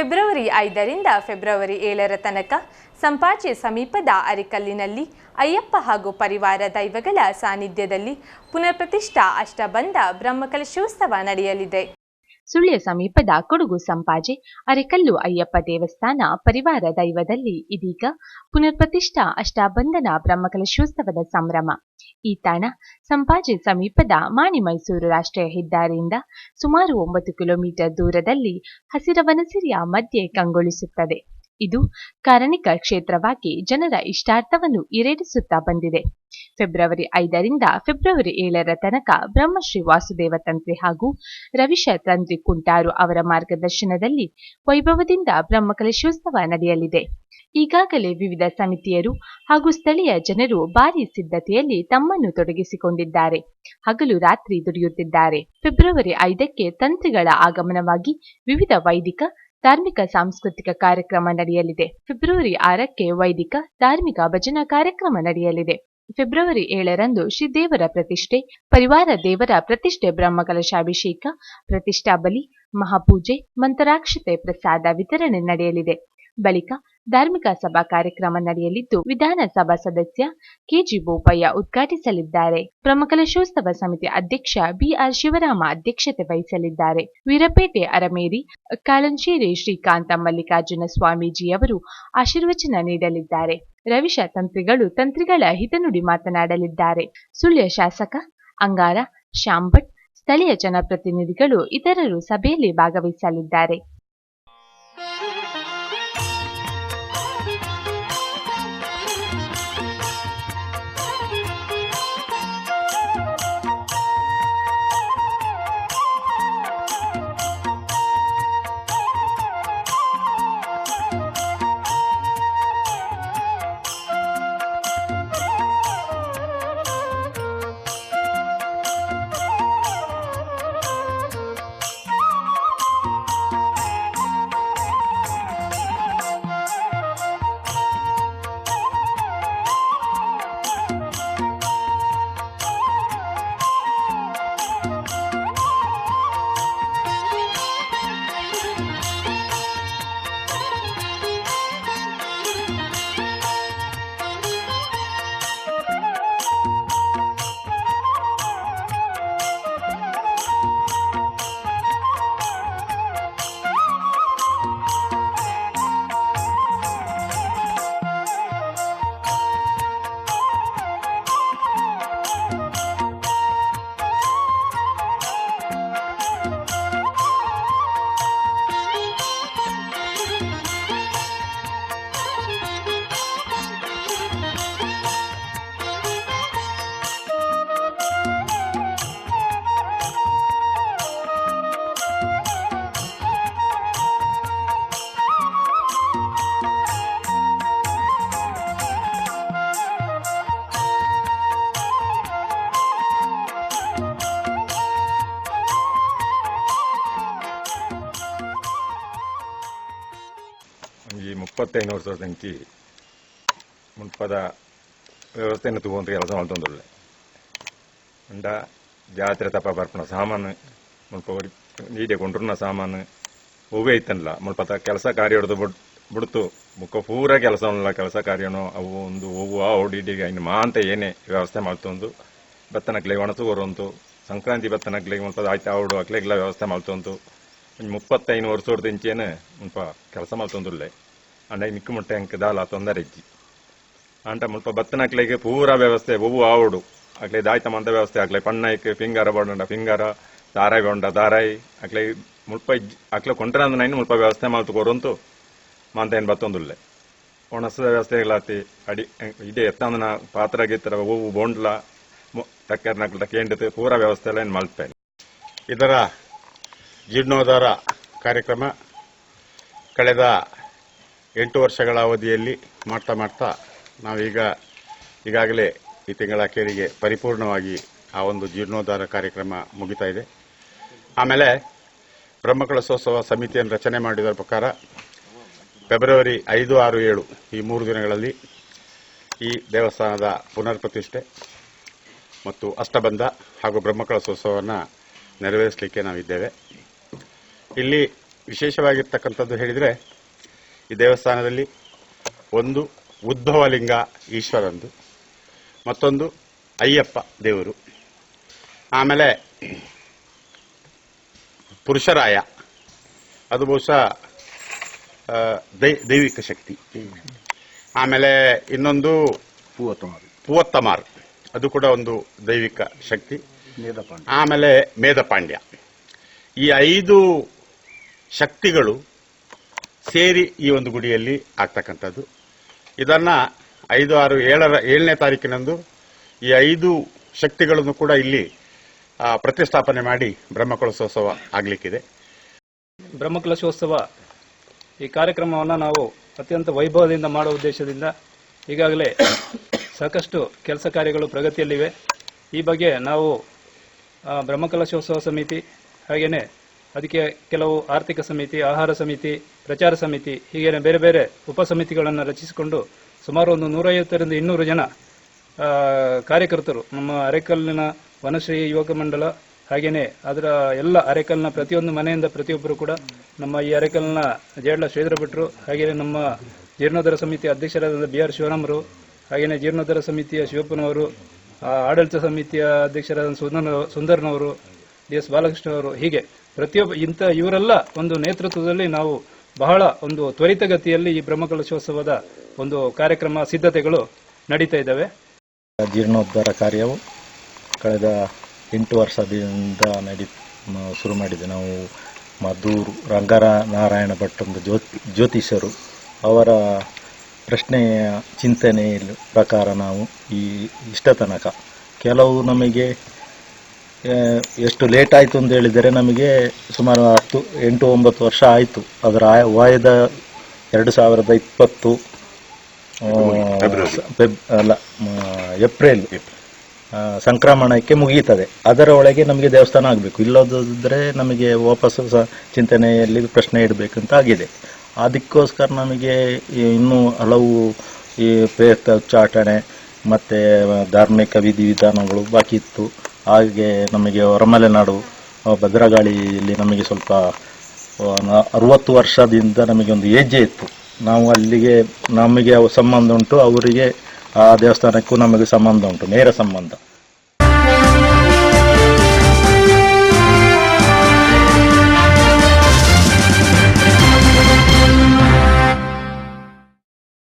February 5ರಿಂದ February 7ರ ತನಕ ಸಂಪಾಜೆ ಸಮೀಪದ ಅರಿಕಲ್ಲಿನಲ್ಲಿ ಅಯ್ಯಪ್ಪ ಹಾಗೂ ಪರಿವಾರ ದೈವಗಳ ಸಾನ್ನಿಧ್ಯದಲ್ಲಿ ಪುನರ್ಪ್ರತಿಷ್ಠಾ ಅಷ್ಟಬಂಧ ಬ್ರಹ್ಮಕಲಶೋತ್ಸವ ನಡೆಯಲಿದೆ. ಸುಳ್ಯ ಸಮೀಪದ ಕೊಡಗು ಸಂಪಾಜೆ ಅರೆಕಲ್ಲು ಅಯ್ಯಪ್ಪ ದೇವಸ್ಥಾನ ಪರಿವಾರ ದೈವದಲ್ಲಿ ಇದೀಗ ಪುನರ್ಪ್ರತಿಷ್ಠಾ ಅಷ್ಟಾಬಂಧನ ಬ್ರಹ್ಮಕಲಶೋತ್ಸವದ ಸಂಭ್ರಮ. ಈ ತಾಣ ಸಂಪಾಜೆ ಸಮೀಪದ ಮಾಣಿ ಮೈಸೂರು ರಾಷ್ಟ್ರೀಯ ಹೆದ್ದಾರಿಯಿಂದ ಸುಮಾರು 9 ಕಿಲೋಮೀಟರ್ ದೂರದಲ್ಲಿ ಹಸಿರವನಸಿರಿಯ ಮಧ್ಯೆ ಕಂಗೊಳಿಸುತ್ತದೆ. ಇದು ಕಾರಣಿಕ ಕ್ಷೇತ್ರವಾಗಿ ಜನರ ಇಷ್ಟಾರ್ಥವನ್ನು ಈಡೇರಿಸುತ್ತಾ ಬಂದಿದೆ. ಫೆಬ್ರವರಿ 5ರಿಂದ ಫೆಬ್ರವರಿ 7ರ ತನಕ ಬ್ರಹ್ಮಶ್ರೀ ವಾಸುದೇವ ತಂತ್ರಿ ಹಾಗೂ ರವಿಶ ತಂತ್ರಿ ಕುಂಟಾರು ಅವರ ಮಾರ್ಗದರ್ಶನದಲ್ಲಿ ವೈಭವದಿಂದ ಬ್ರಹ್ಮಕಲಶೋತ್ಸವ ನಡೆಯಲಿದೆ. ಈಗಾಗಲೇ ವಿವಿಧ ಸಮಿತಿಯರು ಹಾಗೂ ಸ್ಥಳೀಯ ಜನರು ಭಾರೀ ಸಿದ್ಧತೆಯಲ್ಲಿ ತಮ್ಮನ್ನು ತೊಡಗಿಸಿಕೊಂಡಿದ್ದಾರೆ. ಹಗಲು ರಾತ್ರಿ ದುಡಿಯುತ್ತಿದ್ದಾರೆ. ಫೆಬ್ರವರಿ 5ಕ್ಕೆ ತಂತ್ರಿಗಳ ಆಗಮನವಾಗಿ ವಿವಿಧ ವೈದಿಕ ಧಾರ್ಮಿಕ ಸಾಂಸ್ಕೃತಿಕ ಕಾರ್ಯಕ್ರಮ ನಡೆಯಲಿದೆ. ಫೆಬ್ರವರಿ 6ಕ್ಕೆ ವೈದಿಕ ಧಾರ್ಮಿಕ ಭಜನಾ ಕಾರ್ಯಕ್ರಮ ನಡೆಯಲಿದೆ. ಫೆಬ್ರವರಿ 7ರಂದು ಶ್ರೀ ದೇವರ ಪ್ರತಿಷ್ಠೆ, ಪರಿವಾರ ದೇವರ ಪ್ರತಿಷ್ಠೆ, ಬ್ರಹ್ಮಕಲಶಾಭಿಷೇಕ, ಪ್ರತಿಷ್ಠಾ ಬಲಿ, ಮಹಾಪೂಜೆ, ಮಂತ್ರಾಕ್ಷತೆ ಪ್ರಸಾದ ವಿತರಣೆ ನಡೆಯಲಿದೆ. ಬಳಿಕ ಧಾರ್ಮಿಕ ಸಭಾ ಕಾರ್ಯಕ್ರಮ ನಡೆಯಲಿದ್ದು ವಿಧಾನಸಭಾ ಸದಸ್ಯ ಕೆಜಿ ಬೋಪಯ್ಯ ಉದ್ಘಾಟಿಸಲಿದ್ದಾರೆ. ಬ್ರಹ್ಮಕಲಶೋತ್ಸವ ಸಮಿತಿ ಅಧ್ಯಕ್ಷ ಬಿಆರ್ ಶಿವರಾಮ ಅಧ್ಯಕ್ಷತೆ ವಹಿಸಲಿದ್ದಾರೆ. ವೀರಪೇಟೆ ಅರಮೇರಿ ಕಾಳಂಚೇರಿ ಶ್ರೀಕಾಂತ ಮಲ್ಲಿಕಾರ್ಜುನ ಸ್ವಾಮೀಜಿಯವರು ಆಶೀರ್ವಚನ ನೀಡಲಿದ್ದಾರೆ. ರವಿಶ ತಂತ್ರಿಗಳ ಹಿತನುಡಿ ಮಾತನಾಡಲಿದ್ದಾರೆ. ಸುಳ್ಯ ಶಾಸಕ ಅಂಗಾರ ಶಾಂಭಟ್, ಸ್ಥಳೀಯ ಜನಪ್ರತಿನಿಧಿಗಳು ಇತರರು ಸಭೆಯಲ್ಲಿ ಭಾಗವಹಿಸಲಿದ್ದಾರೆ. ಈ 35 ವರ್ಷದ ಸಂಖ್ಯೆ ಮುನ್ಪದ ವ್ಯವಸ್ಥೆಯನ್ನು ತಗೊಂಡ್ರೆ ಕೆಲಸ ಮಾಡ್ತೊಂದುಳ್ಳೆ ಅಂಡ ಜಾತ್ರೆ ತಪ್ಪ ಬರ್ಪಣ ಸಾಮಾನು ಮುಲ್ಪ ನೀಡೆ ಕೊಂಡ್ರನ್ನ ಸಾಮಾನು ಹೂವೇ ಇತ್ತಲ್ಲ ಮುಲ್ಪ ಕೆಲಸ ಕಾರ್ಯ ಹಿಡಿದು ಬಿಡ್ತು ಮುಖ ಪೂರ ಕೆಲಸ ಕಾರ್ಯನೋ ಅವು ಒಂದು ಹೂವು ಓಡಿಡಿಗೆ ಇನ್ನು ಮಾಂತ ಏನೇ ವ್ಯವಸ್ಥೆ ಮಾಡ್ತೊಂದು ಬತ್ತನಕ್ಲೆ ಒಣಸು ಬರುವಂತು ಸಂಕ್ರಾಂತಿ ಬತ್ತನಕ್ಲೆ ಮುಲ್ಪ ಆಯ್ತು ಅವಡು ಅಕ್ಲೆಗ್ಲ ವ್ಯವಸ್ಥೆ ಮಾಡ್ತೊಂದು 35 ವರ್ಷದ ಇಂಚೇನು ಮುಲ್ಪ ಕೆಲಸ ಮಾಡ್ತೊಂದುಳ್ಳೆ ಅಂಡ ಮಿಕ್ಕು ಮುಟ್ಟೆ ಅಂಕ ದಾಲ ತೊಂದರೆ ಇಜ್ಜಿ ಅಂಟ ಮುಲ್ಪ ಬತ್ತನಕ್ಲೆಗೆ ಪೂರ ವ್ಯವಸ್ಥೆ ಹೂವು ಆವಡು ಅಕ್ಲೆ ದಾಯ್ತ ಮಂದ ವ್ಯವಸ್ಥೆ ಆಗ್ಲೇ ಪಣ್ಣಕ್ಕೆ ಫಿಂಗಾರ ಬಡಂಡ ಫಿಂಗಾರ ದಾರಾಯಿ ಗೊಂಡ ದಾರಾಯಿ ಅಕ್ಲೆ ಮುಲ್ಪ ಅಕ್ಲೆ ಕೊಂಡ್ರಂದ ನೈನ್ ಮುಲ್ಪ ವ್ಯವಸ್ಥೆ ಮಾಡ್ತು ಕೊರಂತು ಮಂತ ಏನು ಬತ್ತೊಂದುಳ್ಳೆ ಒಣಸದ ವ್ಯವಸ್ಥೆಗಳಾತಿ ಅಡಿ ಇದೇ ಎತ್ತಂದನ ಪಾತ್ರ ಗೀತರ ಹೂವು ಬೋಂಡ್ಲ ತಕ್ಕರ್ನಕ್ಲ ಕೇಂದ್ರತೆ ಪೂರ ವ್ಯವಸ್ಥೆ ಎಲ್ಲ ಏನು ಮಾಡ್ತೇನೆ. ಇದರ ಜೀರ್ಣೋದ್ಧಾರ ಕಾರ್ಯಕ್ರಮ ಕಳೆದ 8 ವರ್ಷಗಳ ಅವಧಿಯಲ್ಲಿ ಮಾಡ್ತಾ ನಾವೀಗ ಈಗಾಗಲೇ ಈ ತಿಂಗಳ ಅಖೇರಿಗೆ ಪರಿಪೂರ್ಣವಾಗಿ ಆ ಒಂದು ಜೀರ್ಣೋದ್ಧಾರ ಕಾರ್ಯಕ್ರಮ ಮುಗಿತಾ ಇದೆ. ಆಮೇಲೆ ಬ್ರಹ್ಮಕಲಶೋತ್ಸವ ಸಮಿತಿಯನ್ನು ರಚನೆ ಮಾಡಿದ ಪ್ರಕಾರ ಫೆಬ್ರವರಿ 5, 6, 7 ಈ 3 ದಿನಗಳಲ್ಲಿ ಈ ದೇವಸ್ಥಾನದ ಪುನರ್ ಪ್ರತಿಷ್ಠೆ ಮತ್ತು ಅಷ್ಟಬಂಧ ಹಾಗೂ ಬ್ರಹ್ಮಕಲಶೋತ್ಸವವನ್ನು ನೆರವೇರಿಸಲಿಕ್ಕೆ ನಾವಿದ್ದೇವೆ. ಇಲ್ಲಿ ವಿಶೇಷವಾಗಿರ್ತಕ್ಕಂಥದ್ದು ಹೇಳಿದರೆ ಈ ದೇವಸ್ಥಾನದಲ್ಲಿ ಒಂದು ಉದ್ಭವಲಿಂಗ ಈಶ್ವರಂದು, ಮತ್ತೊಂದು ಅಯ್ಯಪ್ಪ ದೇವರು, ಆಮೇಲೆ ಪುರುಷರಾಯ, ಅದು ಬಹುಶಃ ದೈವಿಕ ಶಕ್ತಿ, ಆಮೇಲೆ ಇನ್ನೊಂದು ಪೂವತ್ತಮಾರ್, ಅದು ಕೂಡ ಒಂದು ದೈವಿಕ ಶಕ್ತಿ, ಆಮೇಲೆ ಮೇಧಪಾಂಡ್ಯ. ಈ 5 ಶಕ್ತಿಗಳು ಸೇರಿ ಈ ಒಂದು ಗುಡಿಯಲ್ಲಿ ಆಗ್ತಕ್ಕಂಥದ್ದು. ಇದನ್ನ 5, 6, 7ನೇ ತಾರೀಕಿನಂದು ಈ 5 ಶಕ್ತಿಗಳನ್ನು ಕೂಡ ಇಲ್ಲಿ ಪ್ರತಿಷ್ಠಾಪನೆ ಮಾಡಿ ಬ್ರಹ್ಮಕಲಶೋತ್ಸವ ಆಗಲಿಕ್ಕಿದೆ. ಬ್ರಹ್ಮಕಲಶೋತ್ಸವ ಈ ಕಾರ್ಯಕ್ರಮವನ್ನು ನಾವು ಅತ್ಯಂತ ವೈಭವದಿಂದ ಮಾಡುವ ಉದ್ದೇಶದಿಂದ ಈಗಾಗಲೇ ಸಾಕಷ್ಟು ಕೆಲಸ ಕಾರ್ಯಗಳು ಪ್ರಗತಿಯಲ್ಲಿವೆ. ಈ ಬಗ್ಗೆ ನಾವು ಬ್ರಹ್ಮಕಲಶೋತ್ಸವ ಸಮಿತಿ, ಹಾಗೆಯೇ ಅದಕ್ಕೆ ಕೆಲವು ಆರ್ಥಿಕ ಸಮಿತಿ, ಆಹಾರ ಸಮಿತಿ, ಪ್ರಚಾರ ಸಮಿತಿ, ಹೀಗೆ ಬೇರೆ ಬೇರೆ ಉಪಸಮಿತಿಗಳನ್ನು ರಚಿಸಿಕೊಂಡು ಸುಮಾರು ಒಂದು 150ರಿಂದ 200 ಜನ ಕಾರ್ಯಕರ್ತರು ನಮ್ಮ ಅರೆಕಲ್ಲಿನ ವನಶ್ರೀ ಯುವಕ ಮಂಡಲ, ಹಾಗೆಯೇ ಅದರ ಎಲ್ಲ ಅರೆಕಲ್ನ ಪ್ರತಿಯೊಂದು ಮನೆಯಿಂದ ಪ್ರತಿಯೊಬ್ಬರು ಕೂಡ ನಮ್ಮ ಈ ಅರೆಕಲ್ನ ಜೇಡ್ಲ ಶ್ರೀಧರ ಭಟ್ರು, ಹಾಗೆಯೇ ನಮ್ಮ ಜೀರ್ಣೋದ್ಧಾರ ಸಮಿತಿ ಅಧ್ಯಕ್ಷರಾದ BR ಶಿವರಾಮರು, ಹಾಗೆಯೇ ಜೀರ್ಣೋದ್ಧಾರ ಸಮಿತಿಯ ಶಿವಪ್ಪನವರು, ಆಡಳಿತ ಸಮಿತಿಯ ಅಧ್ಯಕ್ಷರಾದ ಸುಂದರ್ನವರು, DS ಬಾಲಕೃಷ್ಣ ಅವರು, ಹೀಗೆ ಪ್ರತಿಯೊಬ್ಬ ಇವರೆಲ್ಲ ಒಂದು ನೇತೃತ್ವದಲ್ಲಿ ನಾವು ಬಹಳ ಒಂದು ತ್ವರಿತಗತಿಯಲ್ಲಿ ಈ ಬ್ರಹ್ಮಕಲಶೋತ್ಸವದ ಒಂದು ಕಾರ್ಯಕ್ರಮ ಸಿದ್ಧತೆಗಳು ನಡೀತಾ ಇದ್ದಾವೆ. ಜೀರ್ಣೋದ್ಧಾರ ಕಾರ್ಯವು ಕಳೆದ 8 ವರ್ಷದಿಂದ ಶುರು ಮಾಡಿದೆ. ನಾವು ಮಧೂರು ರಂಗನಾರಾಯಣ ಭಟ್ ಒಂದು ಜ್ಯೋತಿಷರು, ಅವರ ಪ್ರಶ್ನೆಯ ಚಿಂತನೆಯ ಪ್ರಕಾರ ನಾವು ಇಷ್ಟ ತನಕ ಕೆಲವು ನಮಗೆ ಎಷ್ಟು ಲೇಟ್ ಆಯಿತು ಅಂತ ಹೇಳಿದರೆ ನಮಗೆ ಸುಮಾರು 8-9 ವರ್ಷ ಆಯಿತು. ಅದರ ವಾಯ್ದ 2020 ಏಪ್ರಿಲ್ ಸಂಕ್ರಮಣಕ್ಕೆ ಮುಗಿಯುತ್ತದೆ. ಅದರ ಒಳಗೆ ನಮಗೆ ದೇವಸ್ಥಾನ ಆಗಬೇಕು, ಇಲ್ಲದಿದ್ದರೆ ನಮಗೆ ವಾಪಸ್ಸು ಚಿಂತನೆಯಲ್ಲಿ ಪ್ರಶ್ನೆ ಇಡಬೇಕಂತ ಆಗಿದೆ. ಅದಕ್ಕೋಸ್ಕರ ನಮಗೆ ಇನ್ನೂ ಹಲವು ಈ ಪ್ರೇತ ಉಚ್ಚಾಟನೆ ಮತ್ತು ಧಾರ್ಮಿಕ ವಿಧಿವಿಧಾನಗಳು ಬಾಕಿ ಇತ್ತು. ಹಾಗೆ ನಮಗೆ ಹೊರಮಲೆನಾಡು ಭದ್ರಗಾಳಿಯಲ್ಲಿ ನಮಗೆ ಸ್ವಲ್ಪ 60 ವರ್ಷದಿಂದ ನಮಗೆ ಒಂದು ಹೆಜ್ಜೆ ಇತ್ತು. ನಾವು ಅಲ್ಲಿಗೆ ನಮಗೆ ಸಂಬಂಧ ಉಂಟು, ಅವರಿಗೆ ಆ ದೇವಸ್ಥಾನಕ್ಕೂ ನಮಗೆ ಸಂಬಂಧ ಉಂಟು, ನೇರ ಸಂಬಂಧ.